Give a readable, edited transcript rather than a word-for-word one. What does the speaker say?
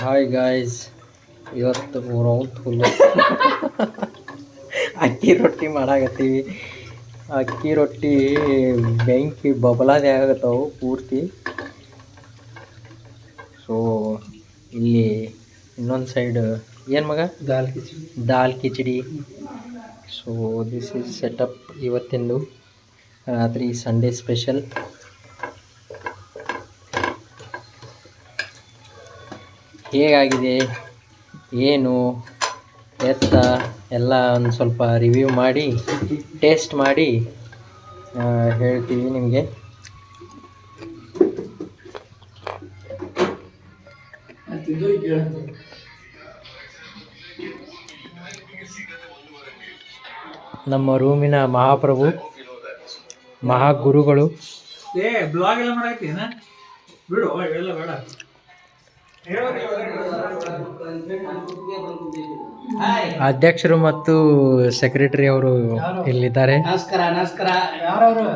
Hi guys, ಇವತ್ತು round full ಅಕ್ಕಿ ರೊಟ್ಟಿ ಮಾಡಾಕತ್ತೀವಿ. ಅಕ್ಕಿ ರೊಟ್ಟಿ ಬೆಂಕಿ ಬಬಲಾದೆ ಆಗತ್ತವು ಪೂರ್ತಿ. ಸೊ ಇಲ್ಲಿ ಇನ್ನೊಂದು ಸೈಡ್ ಏನು ಮಗ ದಾಲ್ ಕಿಚಡಿ. ಸೊ ದಿಸ್ ಈಸ್ ಸೆಟಪ್ ಇವತ್ತಿಂದು ರಾತ್ರಿ ಸಂಡೇ ಸ್ಪೆಷಲ್. ಹೇಗಾಗಿದೆ ಏನು ಎತ್ತ ಎಲ್ಲ ಒಂದು ಸ್ವಲ್ಪ ರಿವ್ಯೂ ಮಾಡಿ ಟೇಸ್ಟ್ ಮಾಡಿ ಹೇಳ್ತೀವಿ ನಿಮಗೆ. ನಮ್ಮ ರೂಮಿನ ಮಹಾಪ್ರಭು ಮಹಾಗುರುಗಳು ಅಧ್ಯಕ್ಷರು ಮತ್ತು ಸೆಕ್ರೆಟರಿ ಅವರು ಇಲ್ಲಿದ್ದಾರೆ. ನಮಸ್ಕಾರ. ಯಾರವರು?